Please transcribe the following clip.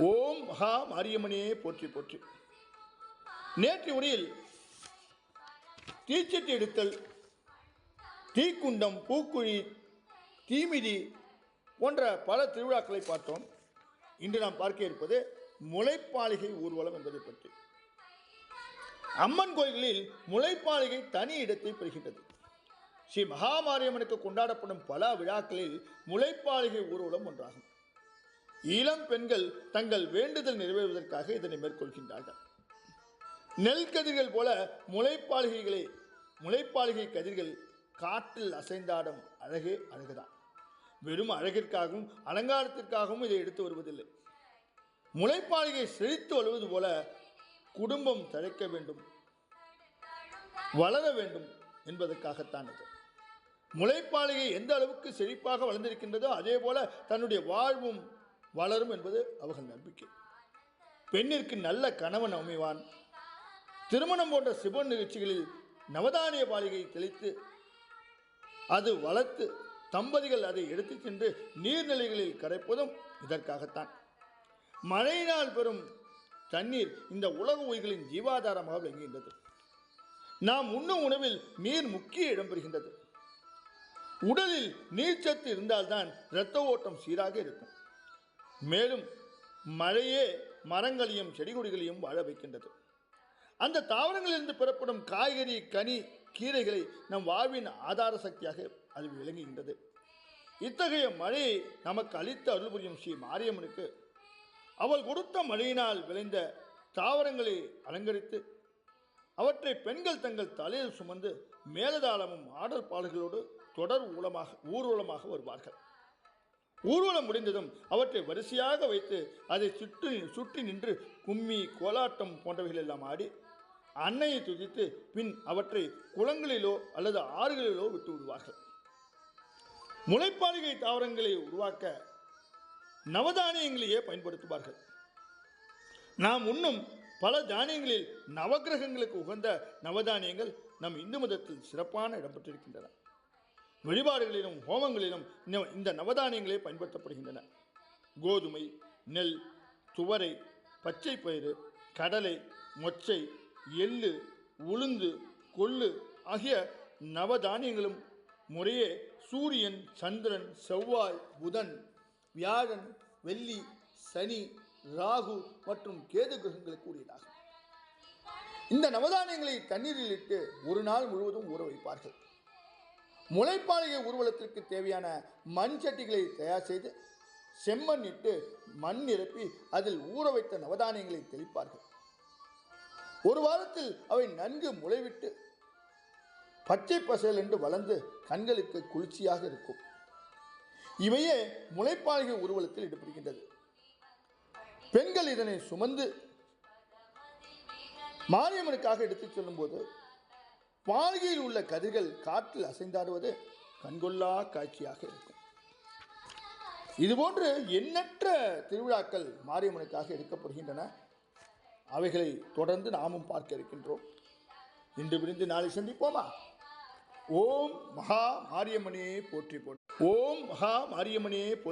ஓம் மகா மாரியம்மனே போற்றி போற்றி. நேற்று உரையில் தீச்சட்டி எடுத்தல், தீக்குண்டம், பூக்குழி, தீமிதி போன்ற பல திருவிழாக்களை பார்த்தோம். இன்று நாம் பார்க்க இருப்பது முளைப்பாலிகை ஊர்வலம் என்பதை பற்றி. அம்மன் கோயில்களில் முளைப்பாலிகை தனி இடத்தை பெறுகின்றது. ஸ்ரீ மகாமாரியம்மனுக்கு கொண்டாடப்படும் பல விழாக்களில் முளைப்பாலிகை ஊர்வலம் ஒன்றாகும். இளம் பெண்கள் தங்கள் வேண்டுதல் நிறைவேறுவதற்காக இதனை மேற்கொள்கின்றார்கள். நெல் கதிர்கள் போல முளைப்பாலிகை கதிர்கள் காற்றில் அசைந்தாடும் அழகே அழகுதான். வெறும் அழகிற்காகவும் அலங்காரத்திற்காகவும் இதை எடுத்து வருவதில்லை. முளைப்பாலிகை செழித்து வருவது போல குடும்பம் தழைக்க வேண்டும், வளர வேண்டும் என்பதற்காகத்தான் இது. முளைப்பாலிகை எந்த அளவுக்கு செழிப்பாக வளர்ந்திருக்கின்றதோ அதே போல தன்னுடைய வாழ்வும் வளரும் என்பது அவர்கள் நம்பிக்கை. பெண்ணிற்கு நல்ல கணவன் அமைவான். திருமணம் போன்ற சிவ நிகழ்ச்சிகளில் நவதானிய பாலிகை தெளித்து அது வளர்த்து தம்பதிகள் அதை எடுத்துச் சென்று நீர்நிலைகளில் கரைப்பதும் இதற்காகத்தான். மழையினால் பெறும் தண்ணீர் இந்த உலக உயிர்களின் ஜீவாதாரமாக விளங்குகின்றது. நாம் உண்ணும் உணவில் நீர் முக்கிய இடம் பெறுகின்றது. உடலில் நீர்ச்சத்து இருந்தால்தான் இரத்த ஓட்டம் சீராக இருக்கும். மேலும் மழையே மரங்களையும் செடி கொடிகளையும் வாழ வைக்கின்றது. அந்த தாவரங்களிலிருந்து பெறப்படும் காய்கறி, கனி, கீரைகளை நம் வாழ்வின் ஆதார சக்தியாக அது விளங்குகின்றது. இத்தகைய மழையை நமக்கு அளித்து அருள் புரியும் ஸ்ரீ மாரியம்மனுக்கு அவள் கொடுத்த மழையினால் விளைந்த தாவரங்களை அலங்கரித்து அவற்றை பெண்கள் தங்கள் தலையில் சுமந்து மேலதாளமும் ஆடல் பாடல்களோடு தொடர் ஊர்வலமாக வருவார்கள். ஊர்வலம் முடிந்ததும் அவற்றை வரிசையாக வைத்து அதை சுற்றி நின்று கும்மி, கோலாட்டம் போன்றவைகள் எல்லாம் ஆடி அன்னையை துதித்து பின் அவற்றை குளங்களிலோ அல்லது ஆறுகளிலோ விட்டு விடுவார்கள். முளைப்பாலிகை தாவரங்களை உருவாக்க நவதானியங்களையே பயன்படுத்துவார்கள். நாம் உண்ணும் பல தானியங்களில் நவகிரகங்களுக்கு உகந்த நவதானியங்கள் நம் இந்து மதத்தில் சிறப்பான இடம் பெற்றிருக்கின்றன. வழிபாடுகளிலும் ஹோமங்களிலும் இந்த நவதானியங்களே பயன்படுத்தப்படுகின்றன. கோதுமை, நெல், துவரை, பச்சை பயிறு, கடலை, மொச்சை, எள்ளு, உளுந்து, கொள்ளு ஆகிய நவதானியங்களும் முறையே சூரியன், சந்திரன், செவ்வாய், புதன், வியாழன், வெள்ளி, சனி, ராகு மற்றும் கேது கிரகங்களுக்கு உரியதாகும். இந்த நவதானியங்களை தண்ணீரில் இட்டு ஒரு நாள் முழுவதும் ஊற வைப்பார்கள். முளைப்பாலிகை ஊர்வலத்திற்கு தேவையான மண் சட்டிகளை தயார் செய்து செம்மண் இட்டு மண் நிரப்பி அதில் ஊற வைத்த நவதானியங்களை தெளிப்பார்கள். ஒரு வாரத்தில் அவை நன்கு முளைவிட்டு பச்சை பசேல் என்று வளர்ந்து கண்களுக்கு குளிர்ச்சியாக இருக்கும். இவையே முளைப்பாலிகை ஊர்வலத்தில் ஈடுபடுகின்றது. பெண்கள் இதனை சுமந்து மாரியம்மனுக்காக எடுத்துச் செல்லும் போது பாலிகையில் உள்ள கதிர்கள் காற்றில் அசைந்தாடுவது கண்கொள்ளா காட்சியாக இருக்கும். இதுபோன்று எண்ணற்ற திருவிழாக்கள் மாரியம்மனுக்காக எடுக்கப்படுகின்றன. அவைகளை தொடர்ந்து நாமும் பார்க்க இருக்கின்றோம். இன்று பிரிந்து நாளை சந்திப்போமா? ஓம் மகா மாரியம்மனே போற்றி போற்றி. ஓம் மகா மாரியம்மனே போற்றி.